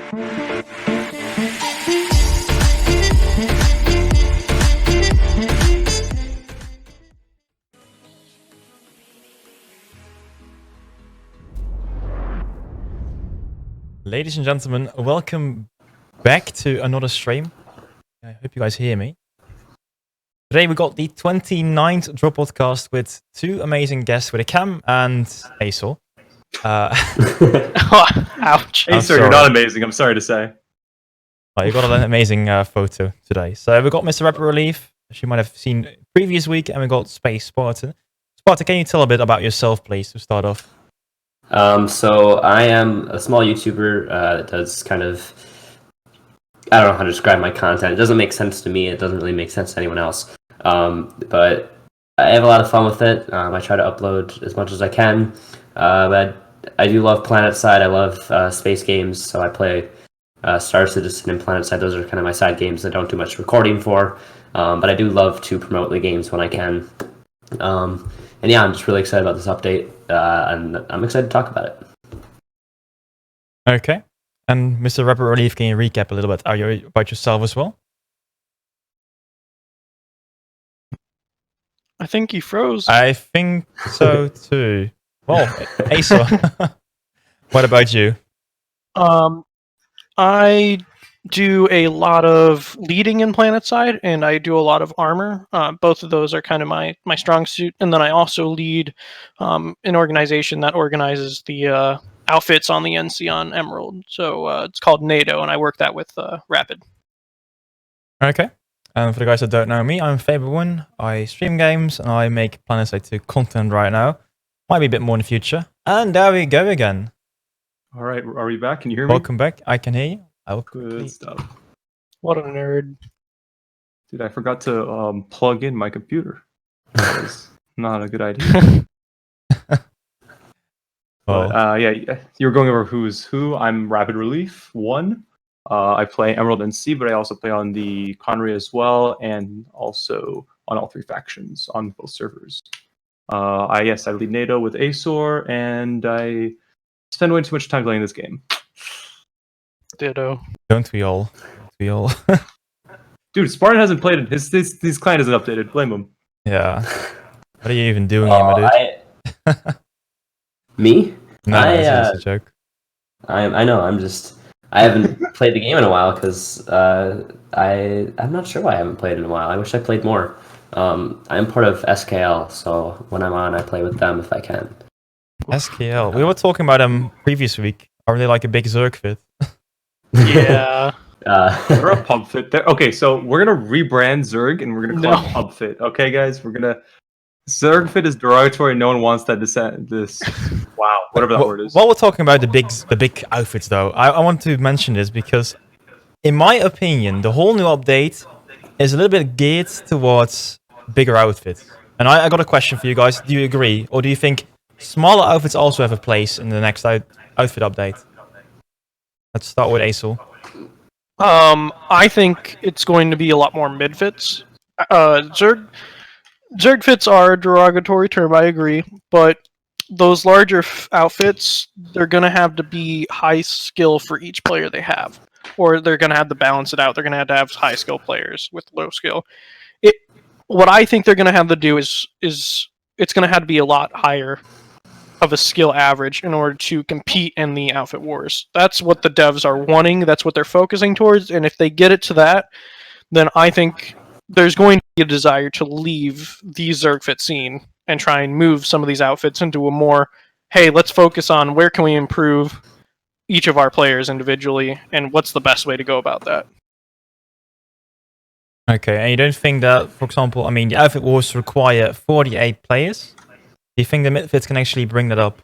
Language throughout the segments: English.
Ladies and gentlemen, welcome back to another stream. I hope you guys hear me. Today we got the 29th DroPodcast with two amazing guests with a cam and Asorr. Ouch. Asorr, you're not amazing, I'm sorry to say. You got an amazing photo today. So we got Mr. Rapid Relief, as you might have seen previous week, and we got Spartan. Spartan, can you tell a bit about yourself, please, to start off? So I am a small YouTuber that does kind of, I don't know how to describe my content. It doesn't make sense to me. It doesn't really make sense to anyone else. But I have a lot of fun with it. I try to upload as much as I can. But I do love Planetside. I love space games. So I play Star Citizen and Planetside. Those are kind of my side games I don't do much recording for. But I do love to promote the games when I can. And yeah, I'm just really excited about this update, and I'm excited to talk about it. Okay. And Mr. Rapid Relief, can you recap a little bit about yourself as well? I think he froze. I think so too. Well, Asorr, what about you? I do a lot of leading in Planetside, and I do a lot of armor. Both of those are kind of my strong suit. And then I also lead an organization that organizes the outfits on the NC on Emerald. So it's called NATO, and I work that with Rapid. Okay. And for the guys that don't know me, I'm Faber1. I stream games, and I make Planetside 2 content right now. Might be a bit more in the future. And there we go again. All right, are we back? Can you hear me? Welcome back. I can hear you. Good stuff. What a nerd. Dude, I forgot to plug in my computer. That was not a good idea. But, yeah, you were going over who's who. I'm Rapid Relief 1. I play Emerald and C, but I also play on the Conry as well, and also on all three factions on both servers. I lead NATO with Asorr, and I spend way too much time playing this game. Ditto. Don't we all? Dude, Spartan hasn't played it. His client isn't updated. Blame him. Yeah. What are you even doing here, my dude? Me? No, that's just a joke. I know. I haven't played the game in a while because I'm not sure why I haven't played in a while. I wish I played more. I'm part of SKL, so when I'm on, I play with them if I can. SKL. We were talking about them previous week. Are they like a big Zerg fit? Yeah. They're a pub fit. Okay, so we're gonna rebrand Zerg and we're gonna call it pub fit. Okay, guys, Zerg fit is derogatory. No one wants that. This wow, whatever that word is. While we're talking about the big outfits, though, I want to mention this because, in my opinion, the whole new update is a little bit geared towards bigger outfits. And I got a question for you guys. Do you agree, or do you think smaller outfits also have a place in the next outfit update? Let's start with Asorr. I think it's going to be a lot more mid-fits. Zerg fits are a derogatory term, I agree, but those larger outfits, they're going to have to be high skill for each player they have, or they're going to have to balance it out. They're going to have high skill players with low skill. What I think they're going to have to do is it's going to have to be a lot higher of a skill average in order to compete in the outfit wars. That's what the devs are wanting. That's what they're focusing towards. And if they get it to that, then I think there's going to be a desire to leave the Zerg fit scene and try and move some of these outfits into a more, hey, let's focus on where can we improve each of our players individually and what's the best way to go about that. Okay, and you don't think that, for example, the outfit wars require 48 players? Do you think the midfits can actually bring that up?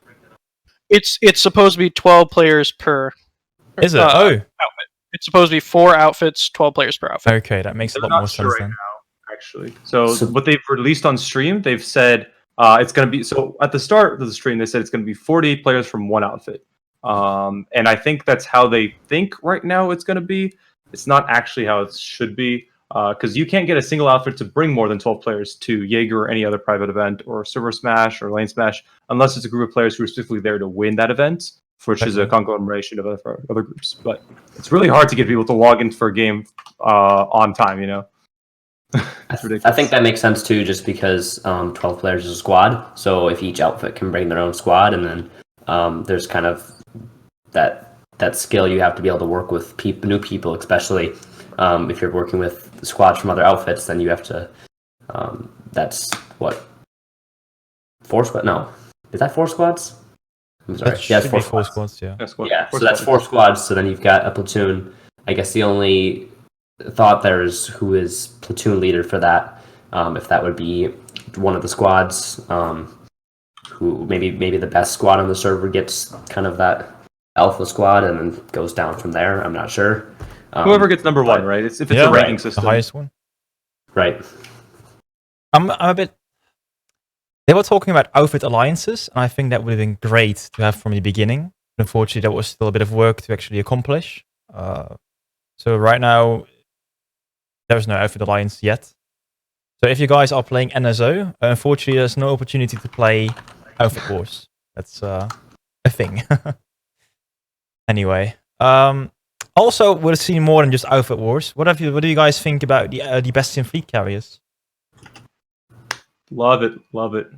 It's supposed to be 12 players per. Is it? Outfit. It's supposed to be 4 outfits, 12 players per outfit. Okay, that makes a lot more sense then. Now, actually, so what they've released on stream, they've said it's going to be. So at the start of the stream, they said it's going to be 48 players from one outfit, and I think that's how they think right now it's going to be. It's not actually how it should be. Because you can't get a single outfit to bring more than 12 players to Jaeger or any other private event or server smash or lane smash, unless it's a group of players who are specifically there to win that event, which is a conglomeration of other groups. But it's really hard to get people to log in for a game on time. You know, it's ridiculous. I think that makes sense too, just because 12 players is a squad. So if each outfit can bring their own squad, and then there's kind of that skill you have to be able to work with new people, especially if you're working with squads from other outfits, then you have to. That's what 4 squads? No, is that 4 squads? I'm sorry. That Yeah, it's should 4 be 4 squads. squads, yeah. Yeah, so that's 4 squads. So then you've got a platoon. I guess the only thought there is who is platoon leader for that. If that would be one of the squads, who maybe the best squad on the server gets kind of that alpha squad and then goes down from there. I'm not sure. Whoever gets number 1, right? If it's a ranking system, the highest one. Right. I'm a bit. They were talking about outfit alliances, and I think that would have been great to have from the beginning. Unfortunately, that was still a bit of work to actually accomplish. So right now, there's no outfit alliance yet. So if you guys are playing NSO, unfortunately, there's no opportunity to play outfit wars. That's a thing. Anyway, also we'll see more than just outfit wars. What do you guys think about the Bastion fleet carriers? Love it.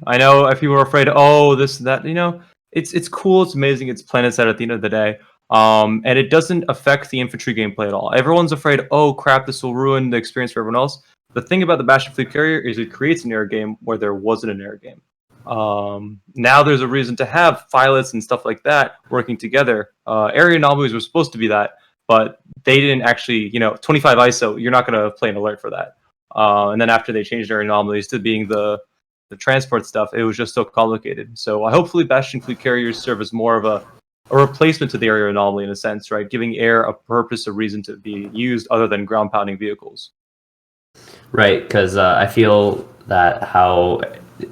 I know if people are afraid, oh, this, that, you know, it's cool, it's amazing, it's Planetside at the end of the day. And it doesn't affect the infantry gameplay at all. Everyone's afraid, oh crap, this will ruin the experience for everyone else. The thing about the Bastion fleet carrier is it creates an air game where there wasn't an air game. Now there's a reason to have pilots and stuff like that working together. Area anomalies were supposed to be that, but they didn't actually, 25 ISO, you're not going to play an alert for that. And then after they changed their anomalies to being the transport stuff, it was just so complicated. So hopefully Bastion fleet carriers serve as more of a replacement to the area anomaly in a sense, right? Giving air a purpose, a reason to be used other than ground pounding vehicles. Right, because I feel that how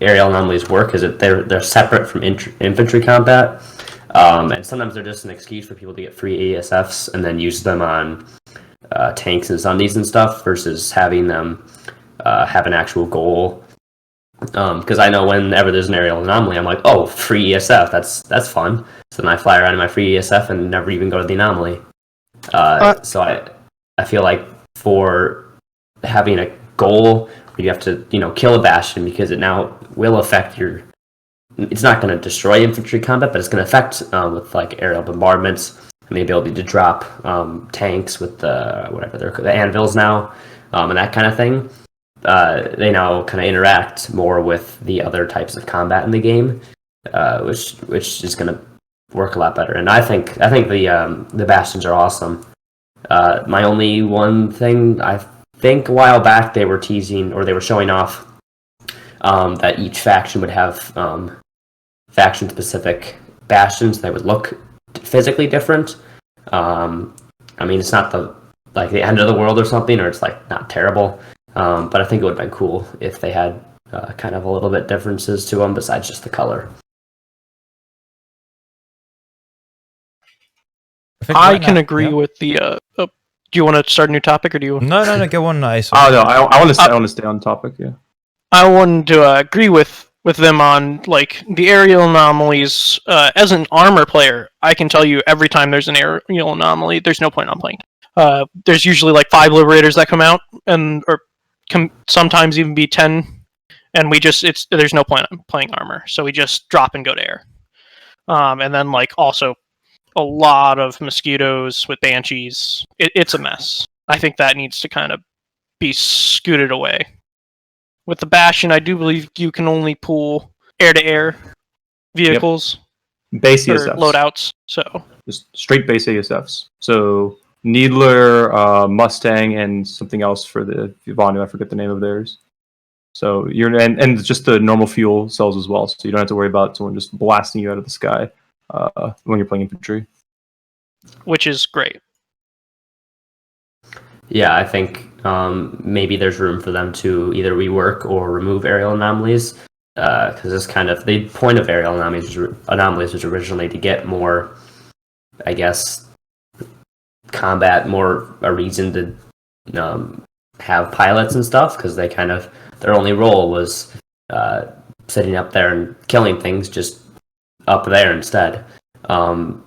aerial anomalies work is that they're separate from infantry combat, and sometimes they're just an excuse for people to get free ASFs and then use them on tanks and Sundays and stuff versus having them have an actual goal. Because I know whenever there's an aerial anomaly, I'm like, oh, free ESF, that's fun. So then I fly around in my free ESF and never even go to the anomaly. So I feel like for having a goal where you have to kill a Bastion, because it now will affect your. It's not going to destroy infantry combat, but it's going to affect with like aerial bombardments and the ability to drop tanks with the Anvils now, and that kind of thing. They now kind of interact more with the other types of combat in the game, which is going to work a lot better. And I think the Bastions are awesome. My only one thing, I think a while back they were teasing, or they were showing off that each faction would have faction specific Bastions that would look physically different. I mean, it's not the end of the world or something, or it's like not terrible. But I think it would have been cool if they had kind of a little bit differences to them besides just the color. I can agree with the. Do you want to start a new topic, or do you? No, go on, nice. Oh no, I want to stay on topic. Yeah, I wanted to agree with them on like the aerial anomalies. As an armor player, I can tell you every time there's an aerial anomaly, there's no point on playing. There's usually like 5 liberators that come out, or sometimes even be 10, and there's no point on playing armor, so we just drop and go to air. And then like also a lot of mosquitoes with banshees. It's a mess. I think that needs to kind of be scooted away. With the Bastion, I do believe you can only pull air-to-air vehicles. Yep. Base or ESFs. Loadouts. So just straight base ASFs. So Needler, Mustang, and something else for the Vonu. I forget the name of theirs. So and just the normal fuel cells as well. So you don't have to worry about someone just blasting you out of the sky when you're playing infantry. Which is great. Yeah, I think maybe there's room for them to either rework or remove aerial anomalies, because it's kind of the point of aerial anomalies was originally to get more, I guess, combat, more a reason to have pilots and stuff, because they kind of their only role was sitting up there and killing things just up there instead.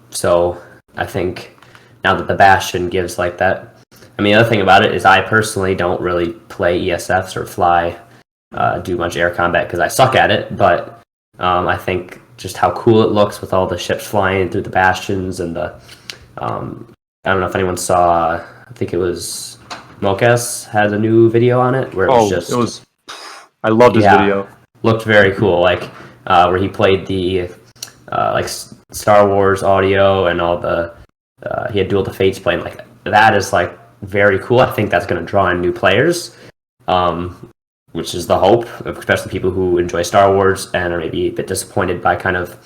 So I think now that the Bastion gives like that. I mean, the other thing about it is I personally don't really play ESFs or fly, do much air combat because I suck at it, but I think just how cool it looks with all the ships flying through the Bastions and the, I don't know if anyone saw, I think it was Mokas had a new video on it where it was I loved his video. Looked very cool, like where he played the like Star Wars audio and all the he had Duel of the Fates playing. Like that is like very cool. I think that's going to draw in new players, which is the hope, especially people who enjoy Star Wars and are maybe a bit disappointed by kind of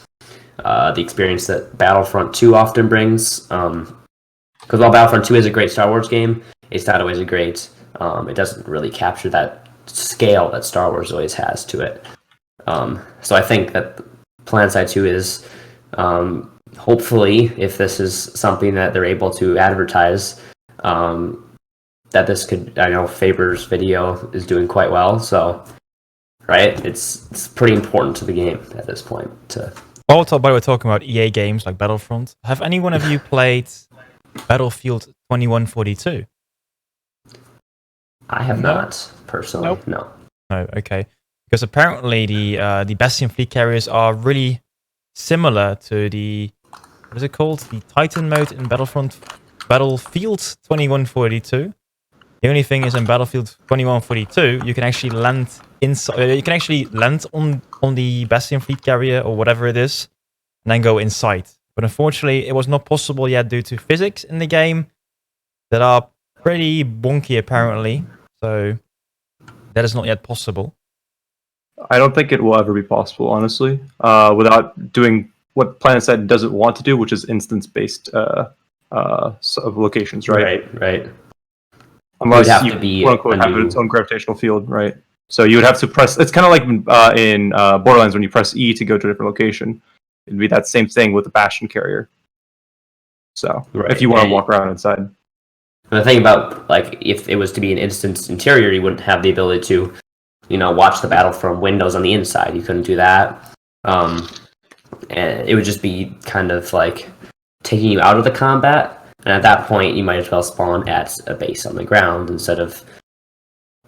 the experience that Battlefront 2 often brings. Because while Battlefront 2 is a great Star Wars game, it's not always a great. It doesn't really capture that scale that Star Wars always has to it. So I think that Planetside 2 is hopefully, if this is something that they're able to advertise, that this could, I know Faber's video is doing quite well, so right, it's pretty important to the game at this point. While we're talking about EA games like Battlefront, have any one of you played Battlefield 2142? I have not personally. Nope. No. No, okay. Because apparently the Bastion fleet carriers are really similar to the, what is it called? The Titan mode in Battlefield 2142. The only thing is in Battlefield 2142, you can actually land inside. You can actually land on the Bastion fleet carrier or whatever it is, and then go inside. But unfortunately, it was not possible yet due to physics in the game that are pretty bonky apparently. So that is not yet possible. I don't think it will ever be possible, honestly, without doing what Planetside doesn't want to do, which is instance-based locations, right? Right. Unless have you to be quote unquote have its own gravitational field, right? So you would have to press. It's kind of like in Borderlands when you press E to go to a different location. It'd be that same thing with the Bastion carrier. So if you want to walk around inside. And the thing about, like, if it was to be an instance interior, you wouldn't have the ability to, watch the battle from windows on the inside. You couldn't do that. And it would just be kind of like taking you out of the combat. And at that point, you might as well spawn at a base on the ground instead of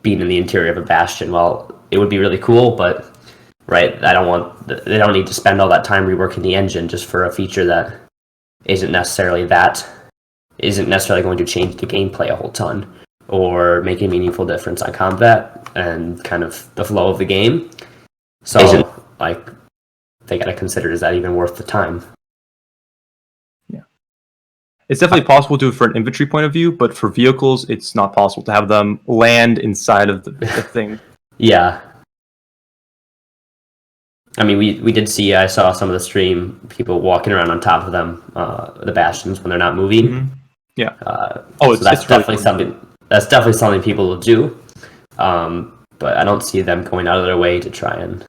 being in the interior of a bastion. Well, it would be really cool, but right, they don't need to spend all that time reworking the engine just for a feature that isn't necessarily going to change the gameplay a whole ton or make a meaningful difference on combat and kind of the flow of the game. So, they got to consider, is that even worth the time? Yeah. It's definitely possible to do it for an infantry point of view, but for vehicles, it's not possible to have them land inside of the thing. Yeah. I mean, we did see, I saw some of the stream, people walking around on top of them, the bastions, when they're not moving. Mm-hmm. Yeah. So that's definitely something. That's definitely something people will do. But I don't see them going out of their way to try and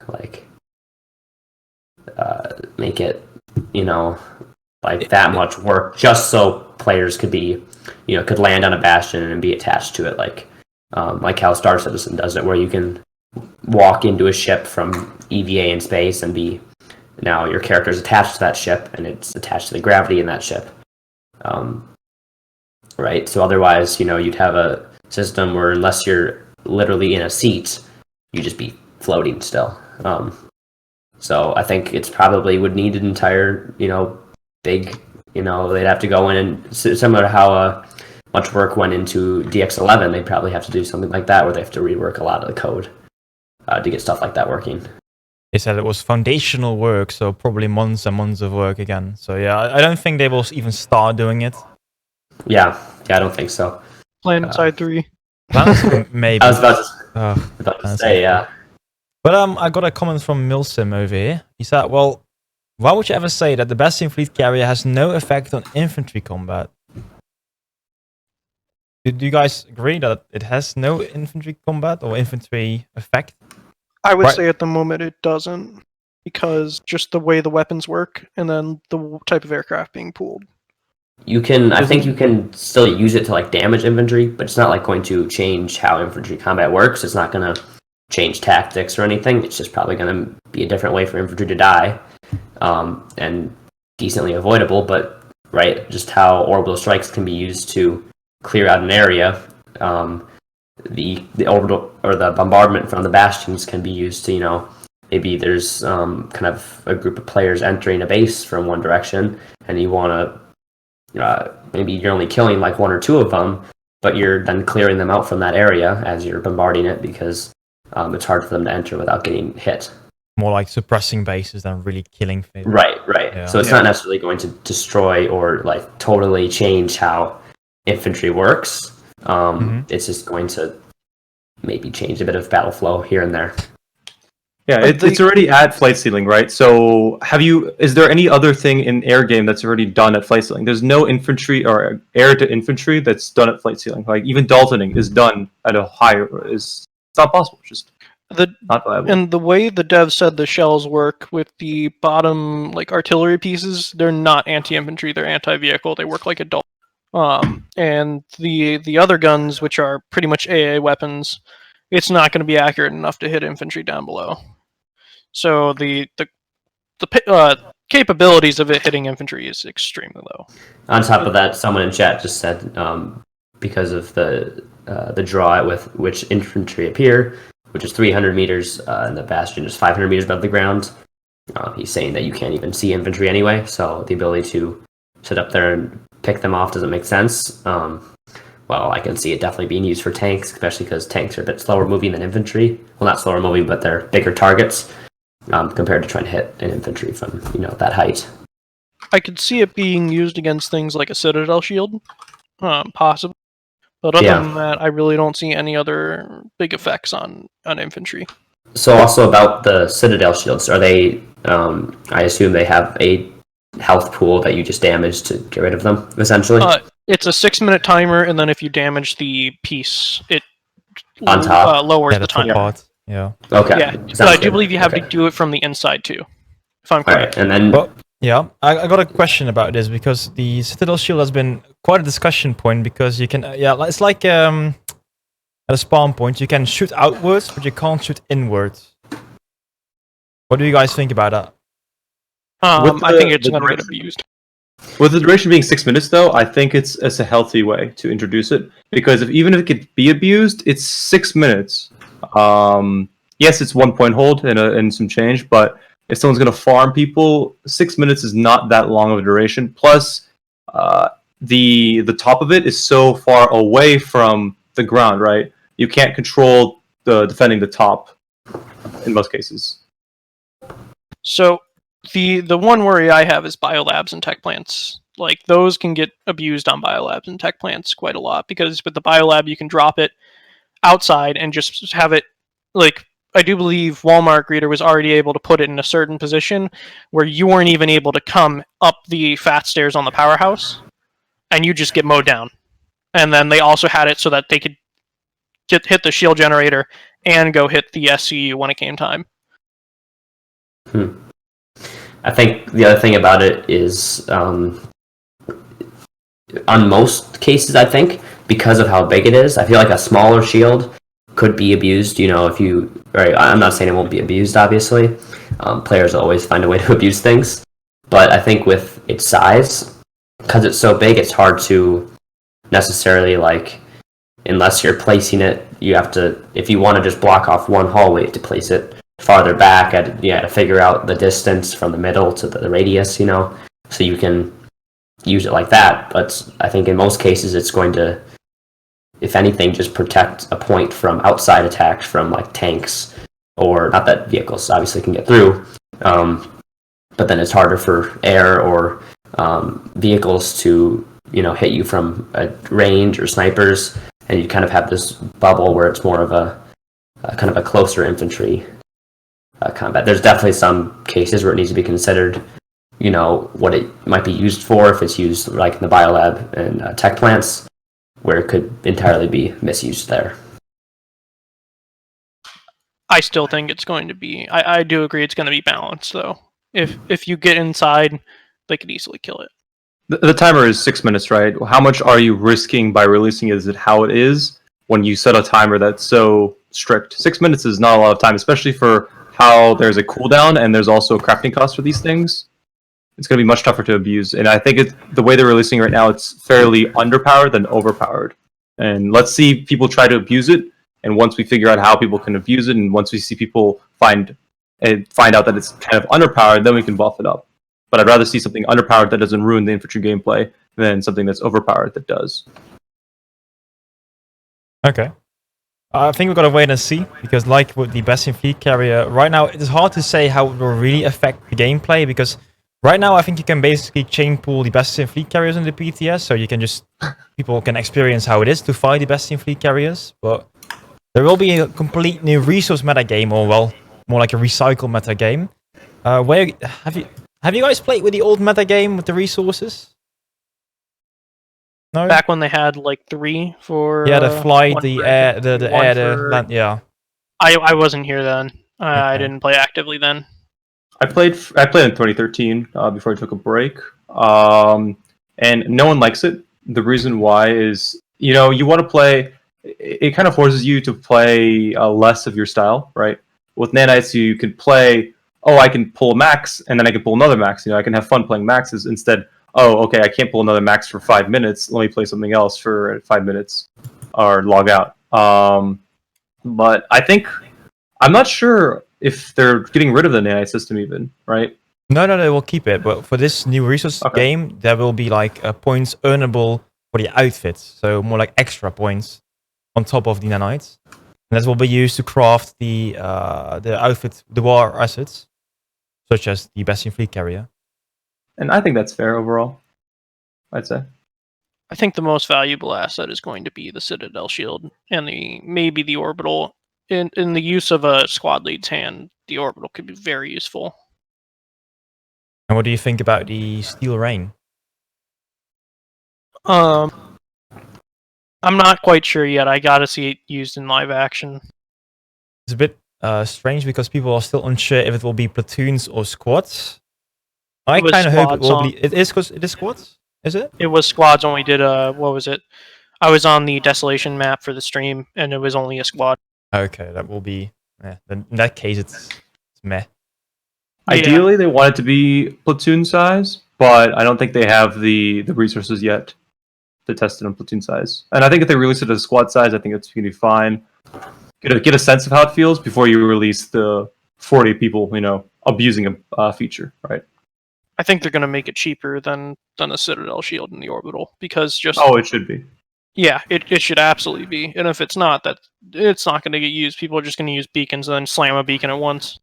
make it, that much work just so players could be, could land on a bastion and be attached to it, like how Star Citizen does it, where you can walk into a ship from EVA in space and now your character is attached to that ship and it's attached to the gravity in that ship. Right, so otherwise, you'd have a system where unless you're literally in a seat, you just be floating still. So I think it's probably would need an entire, big, they'd have to go in and similar to how much work went into DX11, they'd probably have to do something like that where they have to rework a lot of the code to get stuff like that working. They said it was foundational work, so probably months and months of work again. So yeah, I don't think they will even start doing it. Yeah, I don't think so. Planetside 3. Maybe. I was about to say, yeah. But I got a comment from Milsim over here. He said, well, why would you ever say that the Bastion fleet carrier has no effect on infantry combat? Do you guys agree that it has no infantry combat or infantry effect? I would say at the moment it doesn't, because just the way the weapons work and then the type of aircraft being pooled. I think you can still use it to damage infantry, but it's not going to change how infantry combat works. It's not going to change tactics or anything. It's just probably going to be a different way for infantry to die, and decently avoidable. But right? Just how orbital strikes can be used to clear out an area. The orbital or the bombardment from the bastions can be used to, maybe there's kind of a group of players entering a base from one direction, and you want to maybe you're only killing like one or two of them, but you're then clearing them out from that area as you're bombarding it because it's hard for them to enter without getting hit. More like suppressing bases than really killing things. Right. Yeah. So it's not necessarily going to destroy or like totally change how infantry works. It's just going to maybe change a bit of battle flow here and there. Yeah, it's already at flight ceiling, right? So is there any other thing in air game that's already done at flight ceiling? There's no infantry or air to infantry that's done at flight ceiling. Like even Daltoning is done at a higher, it's not possible. It's just not viable. And the way the devs said the shells work with the bottom like artillery pieces, they're not anti-infantry, they're anti-vehicle. They work like a Dalt. And the other guns, which are pretty much AA weapons, it's not going to be accurate enough to hit infantry down below. So the capabilities of it hitting infantry is extremely low. On top of that, someone in chat just said because of the draw with which infantry appear, which is 300 meters, and the Bastion is 500 meters above the ground. He's saying that you can't even see infantry anyway, so the ability to sit up there and pick them off doesn't make sense. Well, I can see it definitely being used for tanks, especially because tanks are a bit slower moving than infantry. Well, not slower moving, but they're bigger targets compared to trying to hit an infantry from that height. I could see it being used against things like a Citadel shield, possibly. But other than that, I really don't see any other big effects on infantry. So also about the Citadel shields, are they, I assume they have a health pool that you just damage to get rid of them, essentially? It's a 6-minute timer, and then if you damage the piece, it on top lowers the timer. Part. Yeah. Okay. Yeah, but I do believe you have to do it from the inside too, if I'm correct. All right, and then yeah, I got a question about this because the Citadel shield has been quite a discussion point because you can, it's like at a spawn point, you can shoot outwards, but you can't shoot inwards. What do you guys think about that? I think it's going to get abused. With the duration being 6 minutes, though, I think it's a healthy way to introduce it because even if it could be abused, it's 6 minutes. Yes, it's 1 point hold and some change, but if someone's going to farm people, 6 minutes is not that long of a duration. Plus, the top of it is so far away from the ground, right? You can't control defending the top in most cases. So the one worry I have is biolabs and tech plants. Like those can get abused on biolabs and tech plants quite a lot because with the biolab you can drop it outside and just have it like. I do believe Walmart Greeter was already able to put it in a certain position where you weren't even able to come up the fat stairs on the powerhouse, and you just get mowed down. And then they also had it so that they could hit the shield generator and go hit the SCU when it came time. I think the other thing about it is, on most cases, I think, because of how big it is, I feel like a smaller shield could be abused, if you... Right, I'm not saying it won't be abused, obviously. Players always find a way to abuse things. But I think with its size, because it's so big, it's hard to necessarily, unless you're placing it, you have to... If you want to just block off one hallway, you have to place it farther back. To figure out the distance from the middle to the radius, so you can use it like that. But I think in most cases, it's going to... if anything, just protect a point from outside attacks from tanks, or not that vehicles obviously can get through, but then it's harder for air or vehicles to hit you from a range or snipers, and you kind of have this bubble where it's more of a kind of a closer infantry combat. There's definitely some cases where it needs to be considered, what it might be used for if it's used like in the biolab and tech plants, where it could entirely be misused there. I still think it's going to be... I do agree it's going to be balanced, though. If you get inside, they could easily kill it. The timer is 6 minutes, right? How much are you risking by releasing it? Is it how it is when you set a timer that's so strict? 6 minutes is not a lot of time, especially for how there's a cooldown and there's also a crafting cost for these things. it's going to be much tougher to abuse. And I think the way they're releasing it right now, it's fairly underpowered than overpowered. And let's see people try to abuse it. And once we figure out how people can abuse it, and once we see people find out that it's kind of underpowered, then we can buff it up. But I'd rather see something underpowered that doesn't ruin the infantry gameplay than something that's overpowered that does. Okay. I think we've got to wait and see, because like with the Bastion fleet carrier, right now it is hard to say how it will really affect the gameplay, because right now I think you can basically chain pool the Bastion fleet carriers in the PTS, so you can just, people can experience how it is to fight the Bastion fleet carriers, but there will be a complete new resource meta game, or well, more like a recycle meta game. Where have you guys played with the old meta game with the resources? No? Back when they had like 3 for Yeah, the flight, one the for- air, the one air, the for- land, yeah. I wasn't here then. I Okay. didn't play actively then. I played in 2013 before I took a break, and no one likes it. The reason why is, you want to play. It kind of forces you to play less of your style, right? With nanites, you can play. Oh, I can pull max, and then I can pull another max. I can have fun playing maxes instead. Oh, okay, I can't pull another max for 5 minutes. Let me play something else for 5 minutes, or log out. But I think I'm not sure if they're getting rid of the nanite system even, right? No, they will keep it. But for this new resource game, there will be like points earnable for the outfits. So more like extra points on top of the nanites. And that will be used to craft the outfit, the war assets, such as the Bastion fleet carrier. And I think that's fair overall, I'd say. I think the most valuable asset is going to be the Citadel shield and maybe the orbital. In the use of a squad lead's hand, the orbital could be very useful. And what do you think about the steel rain? I'm not quite sure yet. I gotta see it used in live action. It's a bit strange because people are still unsure if it will be platoons or squads. I It was kind of hope it squads will be. It is squads, is it? It was squads when we did what was it? I was on the Desolation map for the stream, and it was only a squad. Okay, that will be. Yeah, then in that case, it's meh. Ideally, they want it to be platoon size, but I don't think they have the resources yet to test it on platoon size. And I think if they release it as squad size, I think it's going to be fine. Get a sense of how it feels before you release the 40 people, abusing a feature, right? I think they're going to make it cheaper than a Citadel shield in the orbital, because just It should be. yeah, it should absolutely be. And if it's not, it's not going to get used. People are just going to use beacons and then slam a beacon at once.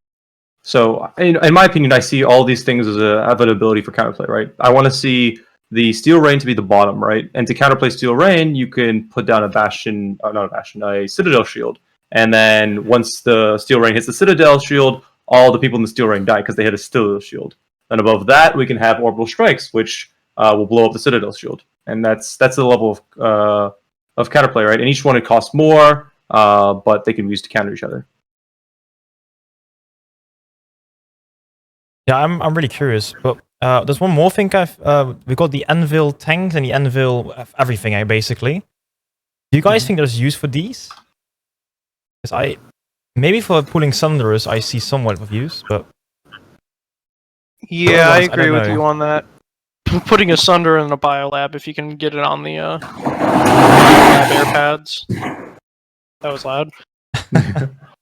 So, in my opinion, I see all these things as have an ability for counterplay, right? I want to see the Steel Rain to be the bottom, right? And to counterplay Steel Rain, you can put down a Citadel shield. And then once the Steel Rain hits the Citadel shield, all the people in the Steel Rain die because they hit a Citadel shield. And above that, we can have orbital strikes, which will blow up the Citadel shield. And that's the level of counterplay, right? And each one, it costs more, but they can be used to counter each other. Yeah, I'm really curious. But there's one more thing. We got the Anvil tanks and the Anvil everything, basically. Do you guys think there's use for these? Because maybe for pulling Sunderers, I see somewhat of use, but Yeah, I I agree don't with know. you on that. Putting a Sunder in a biolab, if you can get it on the biolab air pads. That was loud.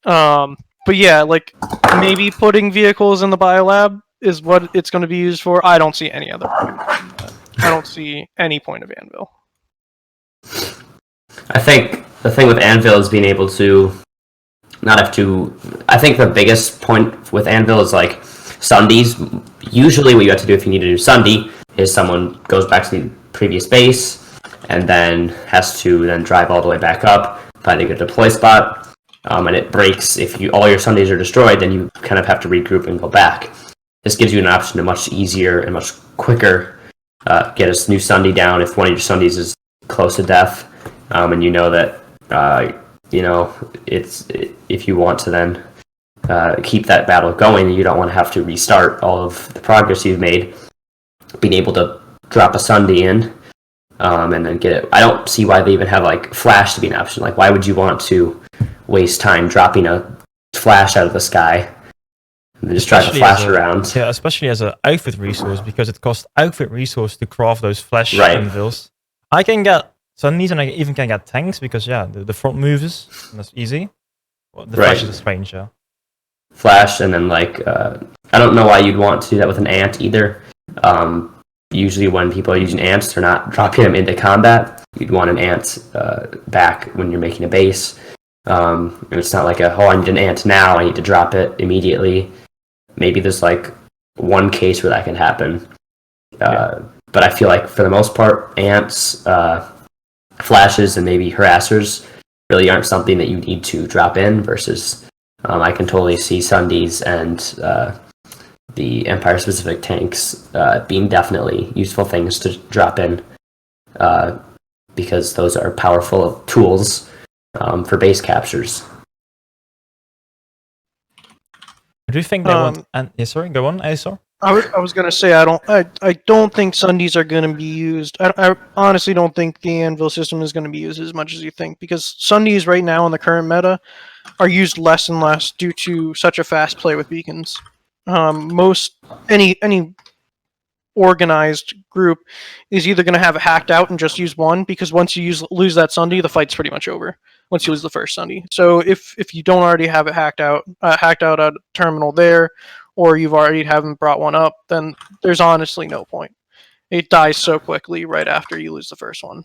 But yeah, like maybe putting vehicles in the biolab is what it's going to be used for. I don't see any other point. I don't see any point of Anvil. I think the thing with Anvil is being able to not have to. I think the biggest point with Anvil is like Sundays. Usually, what you have to do if you need to do Sunday is someone goes back to the previous base and then has to then drive all the way back up, find a good deploy spot, and it breaks. If all your Sundays are destroyed, then you kind of have to regroup and go back. This gives you an option to much easier and much quicker get a new Sunday down if one of your Sundays is close to death, and you know that if you want to then keep that battle going, you don't want to have to restart all of the progress you've made. Being able to drop a Sunday in and then get it. I don't see why they even have like flash to be an option. Like, why would you want to waste time dropping a flash out of the sky And just try to flash around. Yeah, especially as an outfit resource, because it costs outfit resource to craft those flash Right. anvils. I can get Sundays and I even can get tanks because the front moves, and that's easy. Well, the flash is strange, yeah. Flash, and then I don't know why you'd want to do that with an ant either. Usually when people are using ants, they're not dropping them into combat. You'd want an ant back when you're making a base. And it's not like I need an ant now, I need to drop it immediately. Maybe there's one case where that can happen. But I feel like for the most part, ants, flashes, and maybe harassers really aren't something that you need to drop in versus I can totally see Sundays and the Empire-specific tanks being definitely useful things to drop in because those are powerful tools for base captures. Do you think they want? Sorry, go on, Asorr. I was gonna say I don't think Sundays are gonna be used. I honestly don't think the Anvil system is gonna be used as much as you think, because Sundays right now in the current meta are used less and less due to such a fast play with beacons. Any organized group is either gonna have it hacked out and just use one, because once you lose that Sunday, the fight's pretty much over. Once you lose the first Sunday. So if you don't already have it hacked out at a terminal there, or you've already haven't brought one up, then there's honestly no point. It dies so quickly right after you lose the first one.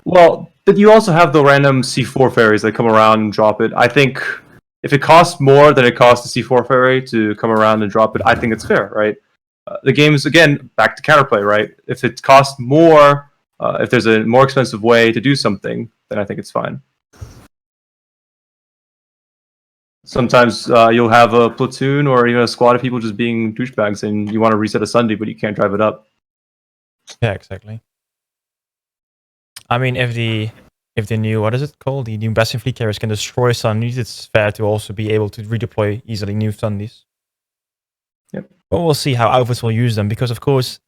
Well, but you also have the random C4 fairies that come around and drop it. I think if it costs more than it costs the C4 fairy to come around and drop it, I think it's fair, right? The game is, again, back to counterplay, right? If it costs more, if there's a more expensive way to do something, then I think it's fine. Sometimes you'll have a platoon or even a squad of people just being douchebags, and you want to reset a Sunday, but you can't drive it up. Yeah, exactly. I mean, if the new, what is it called? The new Bastion fleet carriers can destroy Sundays, it's fair to also be able to redeploy easily new Sundays. Yep. But we'll see how outfits will use them, because of course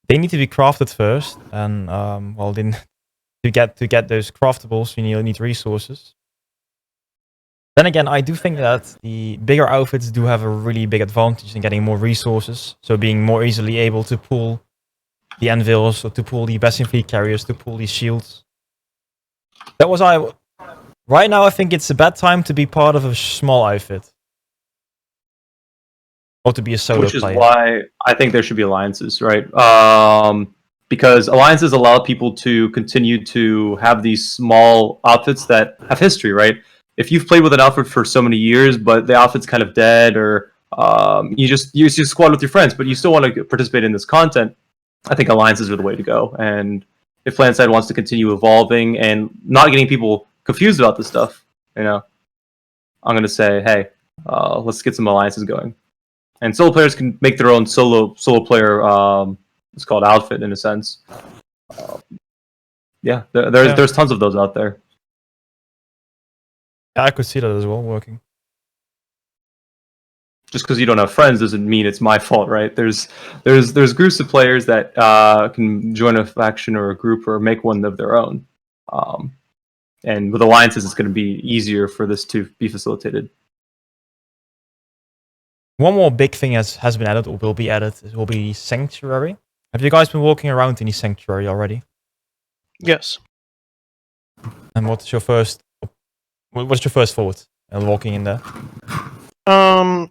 they need to be crafted first, and then to get those craftables, you need resources. Then again, I do think that the bigger outfits do have a really big advantage in getting more resources, so being more easily able to pull the anvils, or to pull the Bastion fleet carriers, to pull these shields. Right now, I think it's a bad time to be part of a small outfit. Or to be a solo player. Which is why I think there should be alliances, right? Because alliances allow people to continue to have these small outfits that have history, right? If you've played with an outfit for so many years, but the outfit's kind of dead, or you just squad with your friends, but you still want to participate in this content, I think alliances are the way to go. And if Planetside wants to continue evolving and not getting people confused about this stuff, I'm going to say, hey, let's get some alliances going. And solo players can make their own solo player, it's called outfit in a sense. There's tons of those out there. Yeah, I could see that as well working. Just because you don't have friends doesn't mean it's my fault, right? There's groups of players that can join a faction or a group or make one of their own. And with alliances, it's going to be easier for this to be facilitated. One more big thing has been added, or will be added, will be Sanctuary. Have you guys been walking around in the Sanctuary already? Yes. And what's your first thought walking in there? I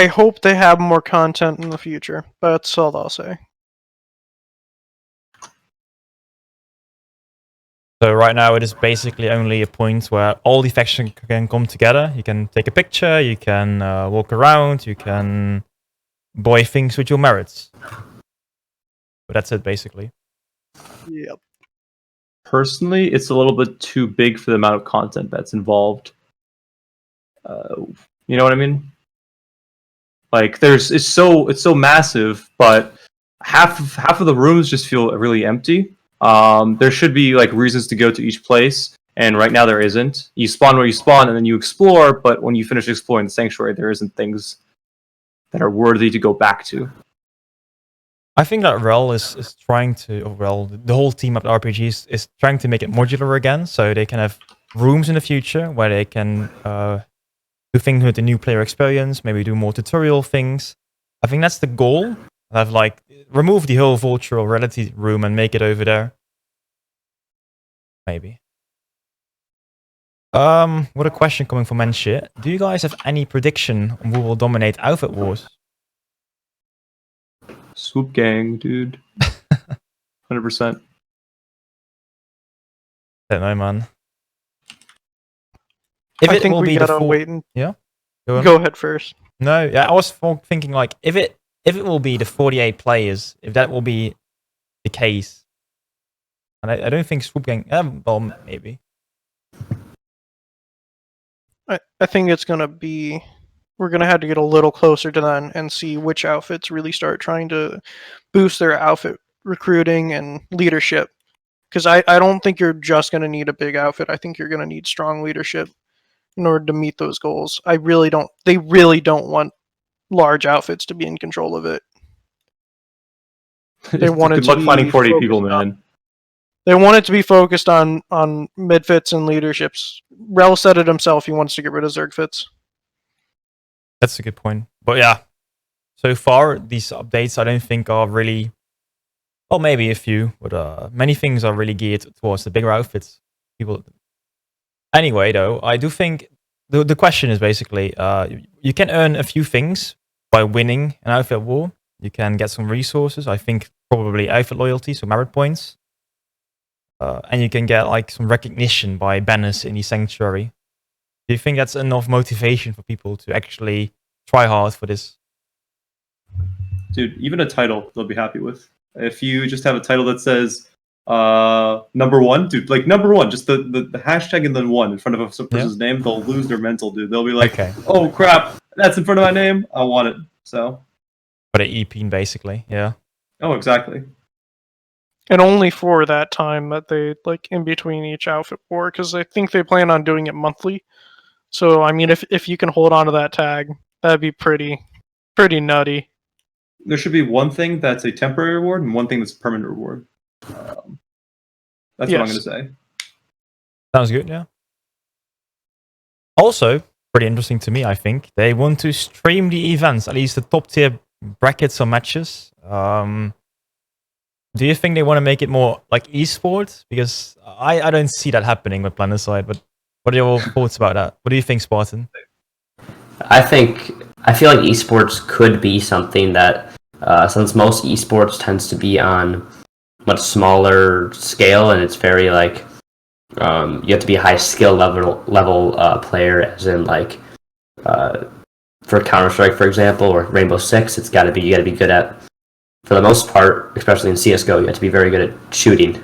hope they have more content in the future. That's all I'll say. So right now it is basically only a point where all the factions can come together. You can take a picture, you can walk around, you can buy things with your merits. But that's it, basically. Yep. Personally, it's a little bit too big for the amount of content that's involved. You know what I mean? Like, it's so massive, but half of the rooms just feel really empty. There should be reasons to go to each place, and right now there isn't. You spawn where you spawn, and then you explore, but when you finish exploring the sanctuary, there isn't things that are worthy to go back to. I think that Rel is trying to, the whole team at RPGs is trying to make it modular again, so they can have rooms in the future where they can do do things with the new player experience, maybe do more tutorial things. I think that's the goal. Have like remove the whole virtual reality room and make it over there. Maybe. What a question coming from Menshit. Do you guys have any prediction on who will dominate Outfit Wars? Swoop gang, dude. 100%. Don't know, man. I think we gotta wait and yeah. go ahead first. No, yeah, I was thinking like if it will be the 48 players, if that will be the case, and I don't think Swoop Gang. Well, maybe. I think it's gonna be. We're gonna have to get a little closer to that and see which outfits really start trying to boost their outfit recruiting and leadership. Because I don't think you're just gonna need a big outfit. I think you're gonna need strong leadership in order to meet those goals. I really don't. They really don't want large outfits to be in control of it. They want it Good to luck be finding 40 people, focused man. They want it to be focused on midfits and leaderships. Rel said it himself. He wants to get rid of Zergfits. That's a good point. But yeah, so far these updates I don't think are really. Well, maybe a few, but many things are really geared towards the bigger outfits. People. Anyway, though, I do think the question is basically you can earn a few things by winning an outfit war. You can get some resources. I think probably outfit loyalty, so merit points. And you can get like some recognition by banners in the sanctuary. Do you think that's enough motivation for people to actually try hard for this? Dude, even a title they'll be happy with. If you just have a title that says #1, dude, like #1, just the hashtag and then 1 in front of a person's name, they'll lose their mental, dude. They'll be like, okay. Oh crap, that's in front of my name, I want it. So. But an EP basically, yeah. Oh, exactly. And only for that time that they like in between each outfit war, because I think they plan on doing it monthly. So I mean, if you can hold on to that tag, that'd be pretty nutty. There should be one thing that's a temporary reward and one thing that's a permanent reward. That's what I'm going to say. Sounds good, yeah. Also, pretty interesting to me, I think. They want to stream the events, at least the top tier brackets or matches. Do you think they want to make it more like esports? Because I don't see that happening with Planetside, but what are your thoughts about that? What do you think, Spartan? I feel like esports could be something that, since most esports tends to be on much smaller scale, and it's very like you have to be a high skill level player, as in like for Counter-Strike, for example, or Rainbow Six. You got to be good at, for the most part, especially in CS:GO, you have to be very good at shooting.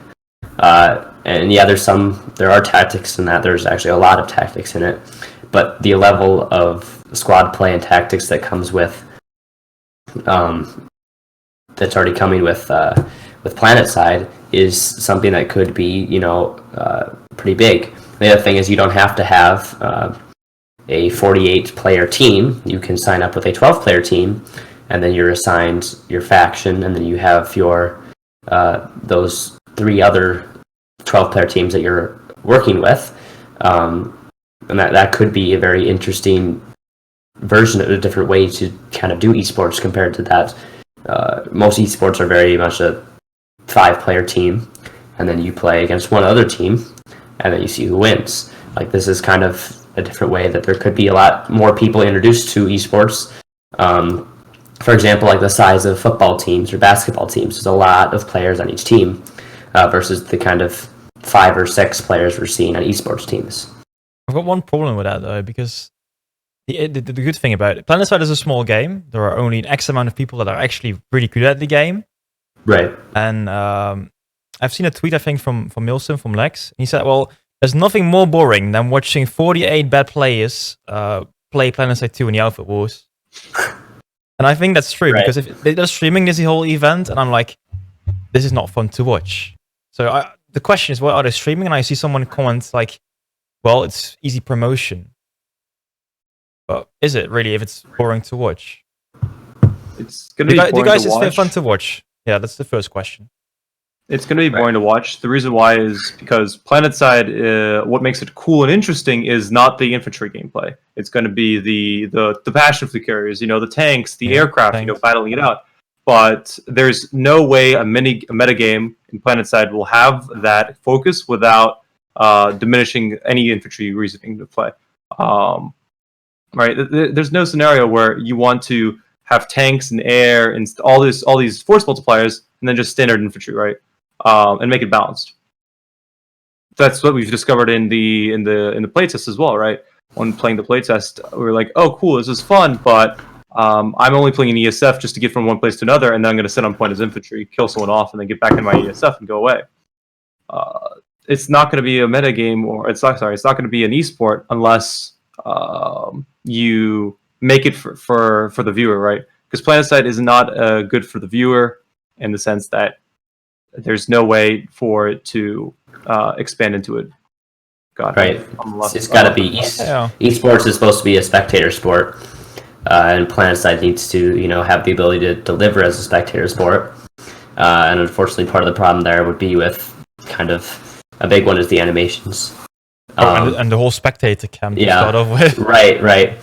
And yeah, there are tactics in that. There's actually a lot of tactics in it, but the level of squad play and tactics that comes with that's already coming with Planetside is something that could be, pretty big. The other thing is you don't have to have a 48-player team. You can sign up with a 12-player team, and then you're assigned your faction, and then you have your those 3 other 12-player teams that you're working with, and that could be a very interesting version of a different way to kind of do esports compared to that. Most esports are very much a 5-player team, and then you play against one other team, and then you see who wins. Like, this is kind of a different way that there could be a lot more people introduced to esports. For example, like the size of football teams or basketball teams, there's a lot of players on each team versus the kind of 5 or 6 players we're seeing on esports teams. I've got one problem with that, though, because the good thing about it, Planetside is a small game. There are only an X amount of people that are actually really good at the game. Right. And I've seen a tweet, I think, from Milson, from Lex. He said, well, there's nothing more boring than watching 48 bad players play Planetside 2 in the Outfit Wars. And I think that's true, because if they're streaming this whole event, and I'm like, this is not fun to watch. So the question is, what are they streaming? And I see someone comment like, well, it's easy promotion. But is it really, if it's boring to watch? It's going to be boring do you guys to think watch. it's fun to watch? Yeah, that's the first question. It's going to be boring to watch. The reason why is because Planetside, what makes it cool and interesting is not the infantry gameplay. It's going to be the Bastion fleet carriers, the tanks, the aircraft, battling it out. But there's no way a meta game in Planetside will have that focus without diminishing any infantry reasoning to play. Right? There's no scenario where you want to have tanks and air and all these force multipliers and then just standard infantry, right? And make it balanced. That's what we've discovered in the playtest as well, right? When playing the playtest, we were like, "Oh, cool, this is fun," but I'm only playing an ESF just to get from one place to another, and then I'm going to sit on point as infantry, kill someone off, and then get back in my ESF and go away. It's not going to be a meta game, or it's not going to be an esport unless you make it for the viewer, right? Because Planetside is not good for the viewer in the sense that there's no way for it to expand into it. God, right. It's got to be esports is supposed to be a spectator sport, and Planetside needs to have the ability to deliver as a spectator sport. And unfortunately, part of the problem there would be with kind of a big one is the animations. And the whole spectator cam to start off with. Right.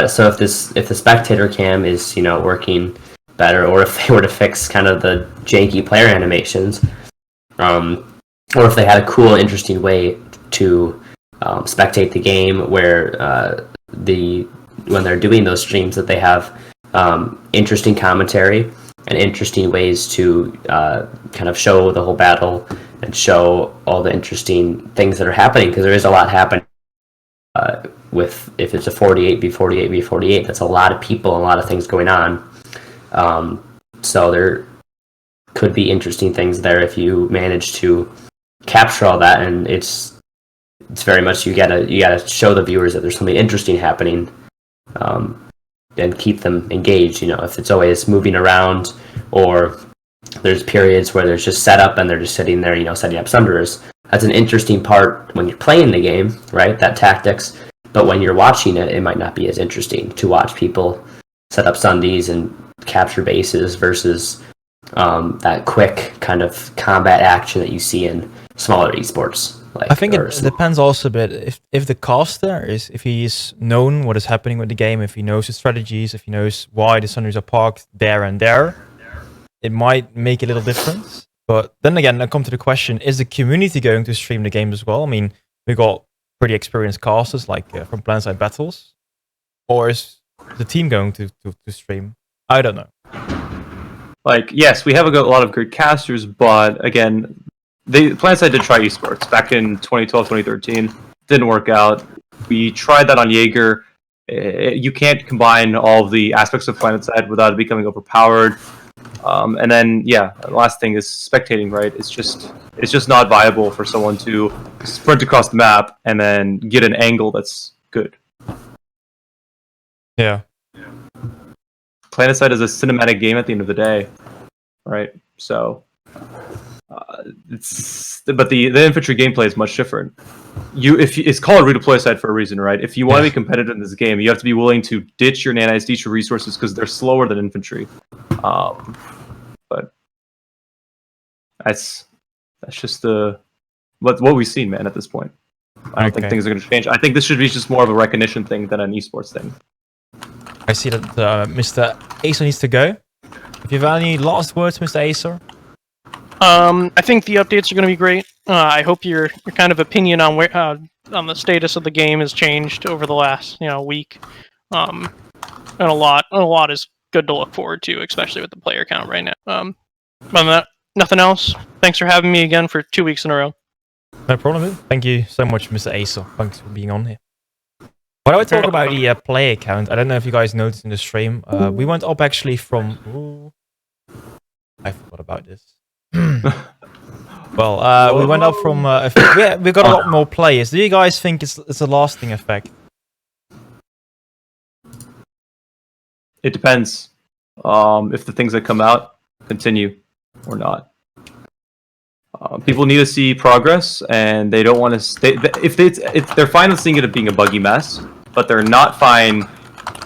So if the spectator cam is working better, or if they were to fix kind of the janky player animations, or if they had a cool, interesting way to spectate the game, where when they're doing those streams that they have interesting commentary and interesting ways to kind of show the whole battle and show all the interesting things that are happening, because there is a lot happening. If it's a 48v48v48, that's a lot of people, a lot of things going on. So there could be interesting things there if you manage to capture all that, and it's very much you gotta show the viewers that there's something interesting happening, and keep them engaged. If it's always moving around, or there's periods where there's just setup and they're just sitting there, setting up sunders. That's an interesting part when you're playing the game, right? That tactics. But when you're watching it, it might not be as interesting to watch people set up sundies and capture bases versus that quick kind of combat action that you see in smaller esports. I think it depends also a bit if the caster if he's known what is happening with the game, if he knows his strategies, if he knows why the sundries are parked there and there, it might make a little difference. But then again, I come to the question: is the community going to stream the game as well? I mean, we got pretty experienced casters like from Planetside Battles, or is the team going to stream? I don't know. Yes, we have a lot of good casters, but again, Planetside did try esports back in 2012, 2013. Didn't work out. We tried that on Jaeger. You can't combine all of the aspects of Planetside without it becoming overpowered. And then, the last thing is spectating, right? It's just not viable for someone to sprint across the map and then get an angle that's good. Yeah. Planetside is a cinematic game at the end of the day, right? So, but the infantry gameplay is much different. It's called redeploy side for a reason, right? If you want to be competitive in this game, you have to be willing to ditch your nanites, ditch your resources, because they're slower than infantry. But that's just what we've seen, man. At this point, I don't think things are going to change. I think this should be just more of a recognition thing than an esports thing. I see that Mr. Asorr needs to go. If you have any last words, Mr. Asorr? I think the updates are going to be great. I hope your kind of opinion on on the status of the game has changed over the last week, and a lot is good to look forward to, especially with the player count right now. Other than that, nothing else. Thanks for having me again for 2 weeks in a row. No problem. Thank you so much, Mr. Asorr. Thanks for being on here. Why don't we talk about the player count? I don't know if you guys noticed in the stream. We went up actually from... Ooh, I forgot about this. Well, we went up from... we got a lot more players. Do you guys think it's a lasting effect? It depends. If the things that come out continue or not. People need to see progress, and they don't want to stay. If they're fine with seeing it being a buggy mess, but they're not fine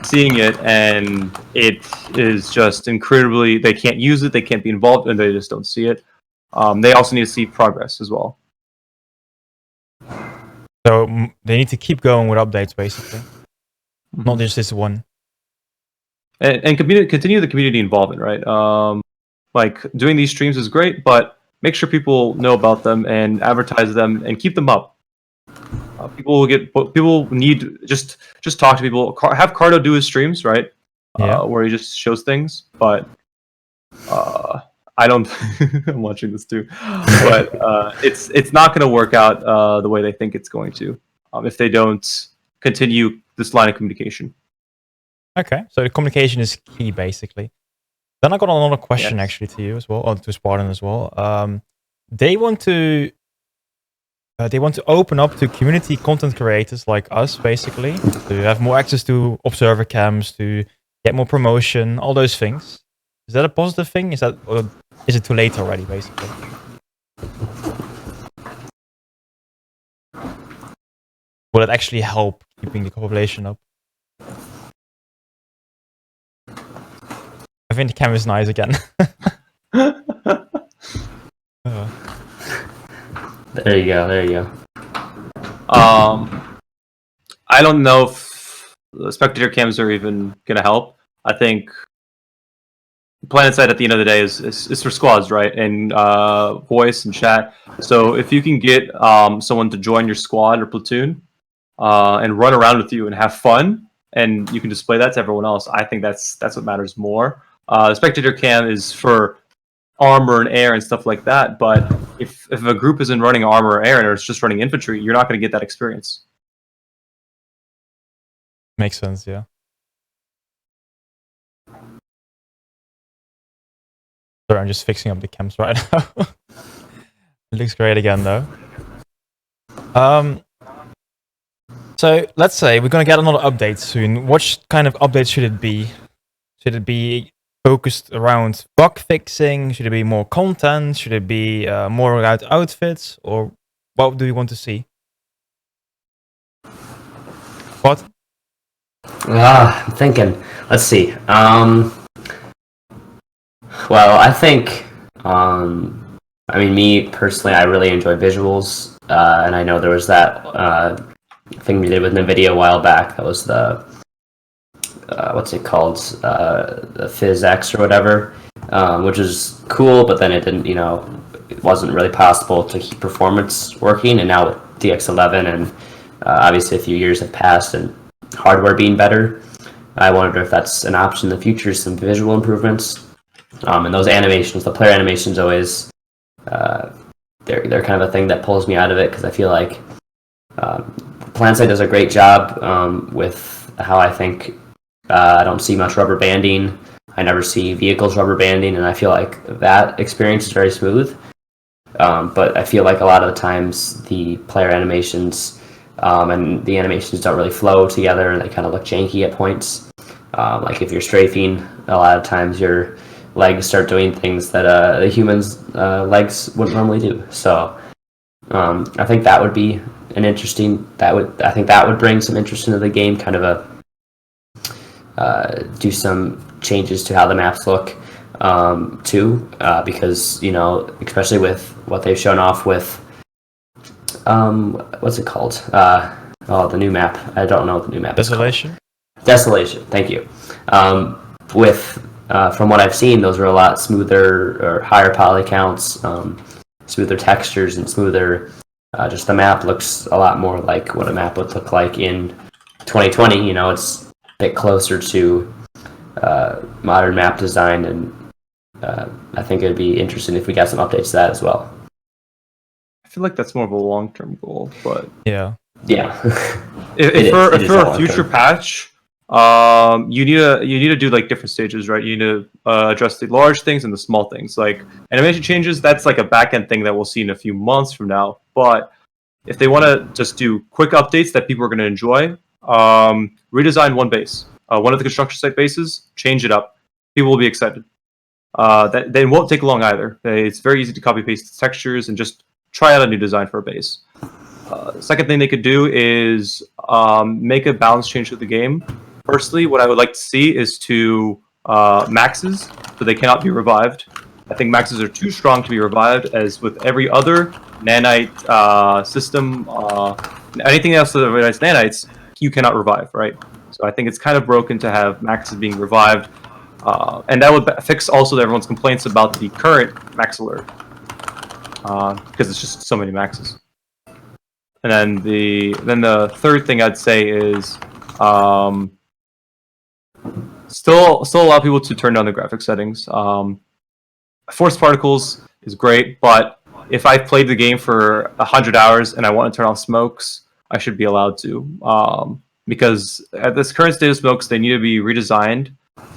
seeing it and it is just incredibly. They can't use it. They can't be involved, and they just don't see it. they also need to see progress as well. So they need to keep going with updates, basically. Not just this one. And continue the community involvement, right? Like doing these streams is great, but make sure people know about them and advertise them and keep them up. People need just talk to people. Have Cardo do his streams, right? Yeah. Where he just shows things, but I don't. I'm watching this too, but it's not going to work out the way they think it's going to if they don't continue this line of communication. Okay, so the communication is key, basically. Then I got another question Yes. actually to you as well, or to Spartan as well. They want to open up to community content creators like us, basically, to have more access to observer cams, to get more promotion, all those things. Is that a positive thing? Or is it too late already, basically? Will it actually help keeping the population up? I think the camera is nice again. There you go. I don't know if the spectator cams are even going to help. I think Planetside at the end of the day is for squads, right? And voice and chat. So if you can get someone to join your squad or platoon and run around with you and have fun, and you can display that to everyone else, I think that's what matters more. The spectator cam is for armor and air and stuff like that, but if a group isn't running armor or air and it's just running infantry, you're not going to get that experience. Makes sense, yeah. Sorry, I'm just fixing up the cams right now. It looks great again, though. So let's say we're gonna get another update soon. What kind of update should it be? Should it be focused around bug fixing? Should it be more content? Should it be more about outfits? Or what do you want to see? What? I'm thinking. Let's see. Well, I think. I mean, me personally, I really enjoy visuals, and I know there was that thing we did with NVIDIA a while back. That was the what's it called? The PhysX or whatever, which is cool, but then it didn't. It wasn't really possible to keep performance working. And now with DX11 and obviously a few years have passed and hardware being better, I wonder if that's an option in the future. Some visual improvements, and those animations, the player animations, always they're kind of a thing that pulls me out of it because I feel like Planetside does a great job with how I think I don't see much rubber banding. I never see vehicles rubber banding, and I feel like that experience is very smooth. But I feel like a lot of the times the player animations and the animations don't really flow together, and they kind of look janky at points. Like if you're strafing, a lot of times your legs start doing things that the humans' legs wouldn't normally do. So I think that would be an interesting. I think that would bring some interest into the game. Kind of do some changes to how the maps look too, because especially with what they've shown off with what's it called? The new map. I don't know what the new map is called. Desolation. Thank you. From what I've seen, those are a lot smoother or higher poly counts, smoother textures, and smoother. Just the map looks a lot more like what a map would look like in 2020. It's a bit closer to modern map design, and I think it'd be interesting if we got some updates to that as well. I feel like that's more of a long-term goal, but yeah. if for a future patch, you need to do like different stages, right? You need to address the large things and the small things. Like animation changes, that's like a back-end thing that we'll see in a few months from now. But if they want to just do quick updates that people are going to enjoy, redesign one base, one of the construction site bases, change it up. People will be excited. That they won't take long either. It's very easy to copy paste textures and just try out a new design for a base. Second thing they could do is make a balance change to the game. Firstly, what I would like to see is to maxes, so they cannot be revived. I think maxes are too strong to be revived, as with every other nanite system, anything else that revives nanites, you cannot revive, right? So I think it's kind of broken to have maxes being revived, and that would fix also everyone's complaints about the current max alert, because it's just so many maxes. And then the third thing I'd say is still allow people to turn down the graphic settings. Force particles is great, but if I played the game for 100 hours and I want to turn off smokes, I should be allowed to. Because at this current state of smokes, they need to be redesigned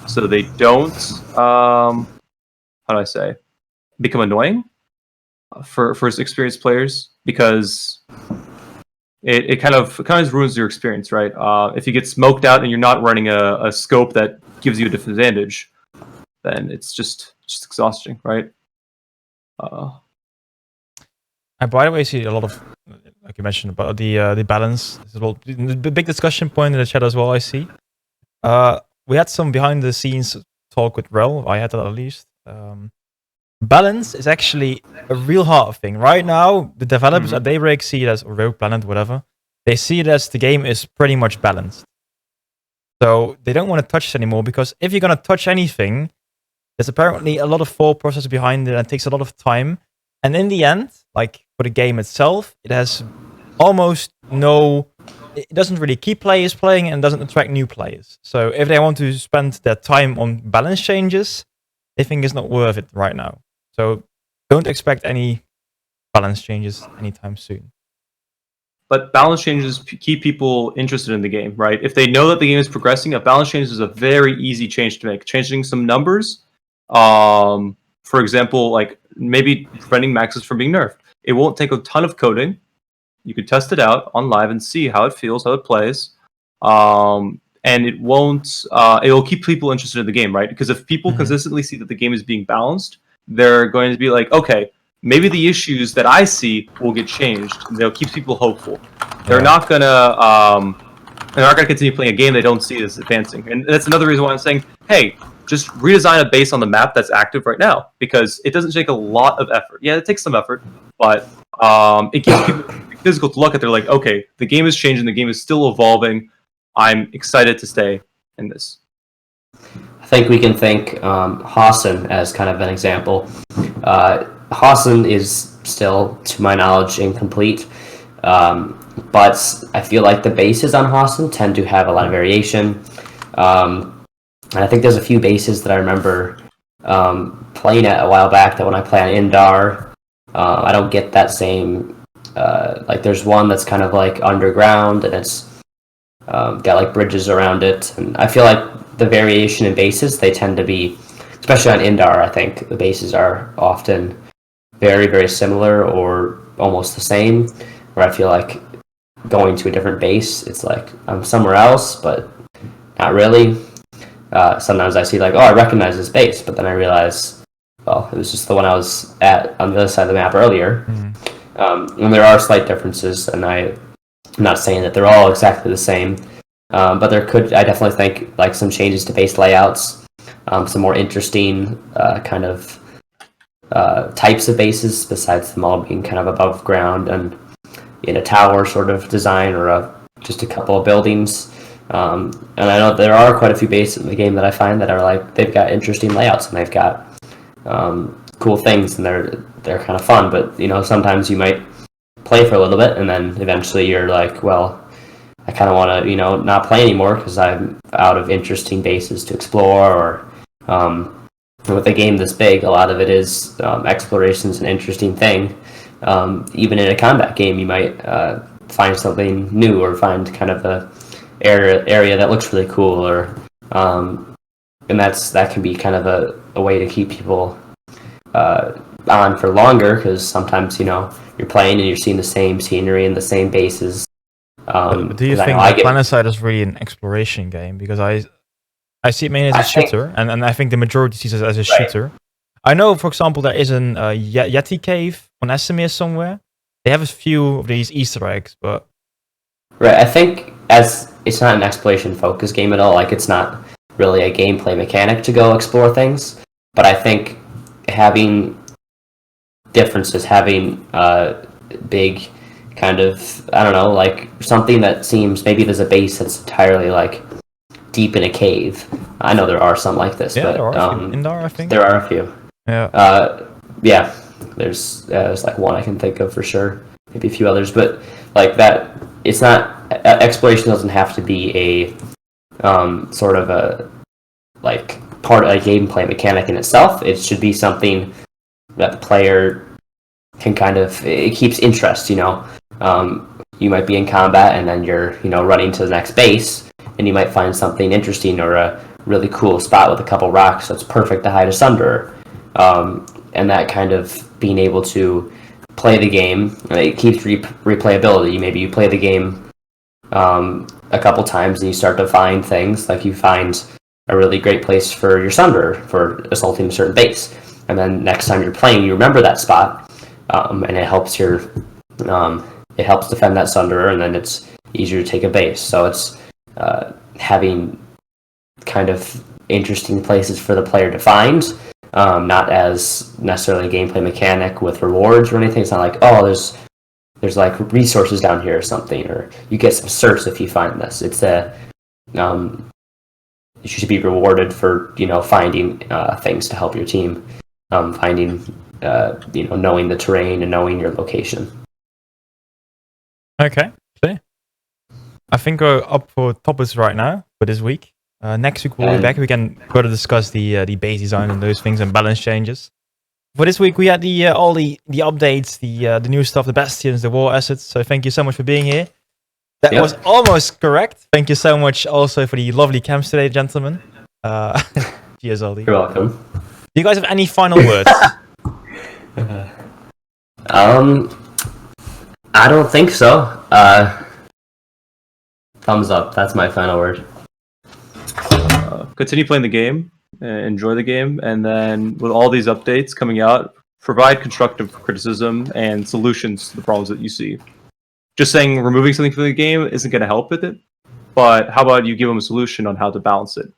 so they don't, how do I say, become annoying for experienced players, because it kind of ruins your experience, right? If you get smoked out and you're not running a scope that gives you a disadvantage, then it's just exhausting, right? I, by the way, see a lot of, like you mentioned, about the balance. There's a lot, the big discussion point in the chat as well, I see. We had some behind-the-scenes talk with Rel. I had that at least. Balance is actually a real hard thing. Right now, the developers at Daybreak see it as, or Rogue Planet, whatever. They see it as the game is pretty much balanced. So they don't want to touch it anymore, because if you're going to touch anything, there's apparently a lot of thought process behind it and it takes a lot of time. And in the end, like for the game itself, it has almost no... It doesn't really keep players playing and doesn't attract new players. So if they want to spend their time on balance changes, they think it's not worth it right now. So don't expect any balance changes anytime soon. But balance changes keep people interested in the game, right? If they know that the game is progressing, a balance change is a very easy change to make. Changing some numbers, for example, like maybe preventing maxes from being nerfed. It won't take a ton of coding. You can test it out on live and see how it feels, how it plays. And it won't, it will keep people interested in the game, right? Because if people consistently see that the game is being balanced, they're going to be like, okay, maybe the issues that I see will get changed. And they'll keep people hopeful. They're not gonna continue playing a game they don't see as advancing. And that's another reason why I'm saying, hey, just redesign a base on the map that's active right now, because it doesn't take a lot of effort. Yeah, it takes some effort, but it gives people physical to look at. They're like, okay, the game is changing, the game is still evolving. I'm excited to stay in this. I think we can think Hassan as kind of an example. Hassan is still, to my knowledge, incomplete. But I feel like the bases on Hassan tend to have a lot of variation. And I think there's a few bases that I remember playing at a while back that when I play on Indar, I don't get that same... like there's one that's kind of like underground and it's got like bridges around it. And I feel like the variation in bases, they tend to be, especially on Indar, I think the bases are often very, very similar or almost the same, where I feel like going to a different base, it's like I'm somewhere else, but not really. Sometimes I see like, oh, I recognize this base, but then I realize, well, it was just the one I was at on the other side of the map earlier. And there are slight differences, and I'm not saying that they're all exactly the same, but I definitely think like some changes to base layouts, some more interesting kind of types of bases besides them all being kind of above ground and in a tower sort of design or just a couple of buildings. And I know there are quite a few bases in the game that I find that are like, they've got interesting layouts and they've got cool things and they're kind of fun, but you know, sometimes you might play for a little bit and then eventually you're like, well, I kind of want to, you know, not play anymore because I'm out of interesting bases to explore. Or with a game this big, a lot of it is exploration is an interesting thing. Even in a combat game, you might find something new or find kind of a area that looks really cool, or and that can be kind of a way to keep people on for longer, because sometimes, you know, you're playing and you're seeing the same scenery and the same bases. But do you think that Planetside is really an exploration game? Because I see it mainly as a shooter, and I think the majority sees it as a shooter. I know, for example, there is an Yeti cave on Esmir somewhere. They have a few of these Easter eggs, but... Right, I think as it's not an exploration-focused game at all. Like, it's not really a gameplay mechanic to go explore things. But I think having differences, having big kind of, I don't know, like something that seems, maybe there's a base that's entirely like deep in a cave. I know there are some like this, Yeah, but there are a few. Indar, I think. there are a few. Yeah. Yeah, there's like one I can think of for sure, maybe a few others, but like that, it's not, exploration doesn't have to be a sort of a like part of a gameplay mechanic in itself. It should be something that the player can kind of, it keeps interest, you know. You might be in combat and then you're, you know, running to the next base, and you might find something interesting or a really cool spot with a couple rocks that's perfect to hide a Sunderer. And that kind of being able to play the game, it keeps replayability. Maybe you play the game a couple times and you start to find things, like you find a really great place for your Sunderer for assaulting a certain base, and then next time you're playing, you remember that spot, and it helps it helps defend that Sunderer, and then it's easier to take a base. So it's having kind of interesting places for the player to find, not as necessarily a gameplay mechanic with rewards or anything. It's not like, oh, there's like resources down here or something, or you get some certs if you find this. It's you should be rewarded for, you know, finding things to help your team, finding, you know, knowing the terrain and knowing your location. Okay, clear. I think we're up for topics right now for this week. Next week we'll be back. We can further discuss the base design and those things and balance changes. For this week we had all the updates, the new stuff, the Bastions, the war assets. So thank you so much for being here. That was almost correct. Thank you so much also for the lovely camps today, gentlemen. Cheers, Aldi. You're welcome. Do you guys have any final words? I don't think so. Thumbs up. That's my final word. Continue playing the game, enjoy the game, and then with all these updates coming out, provide constructive criticism and solutions to the problems that you see. Just saying removing something from the game isn't going to help with it, but how about you give them a solution on how to balance it?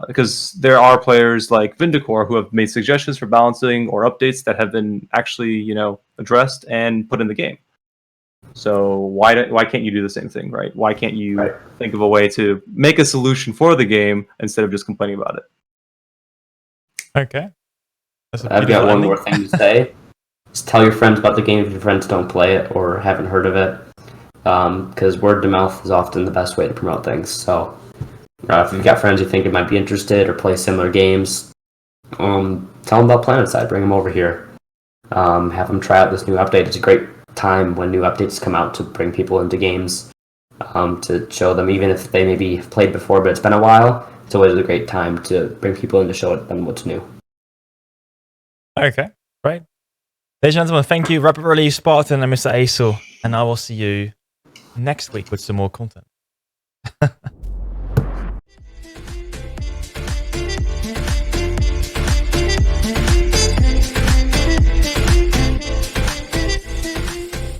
Because there are players like Vindicor who have made suggestions for balancing or updates that have been actually, you know, addressed and put in the game. So why can't you do the same thing, right? Why can't you think of a way to make a solution for the game instead of just complaining about it? Okay. I've got one more thing to say. Just tell your friends about the game if your friends don't play it or haven't heard of it, because word to mouth is often the best way to promote things. So if you've got friends you think might be interested or play similar games, tell them about Planetside. Bring them over here. Have them try out this new update. It's a great time when new updates come out to bring people into games, to show them, even if they maybe have played before but it's been a while. It's always a great time to bring people in to show them what's new. Okay, right. Ladies and gentlemen, thank you, Rapid Relief, Spartan, and Mr. Asorr, and I will see you next week with some more content.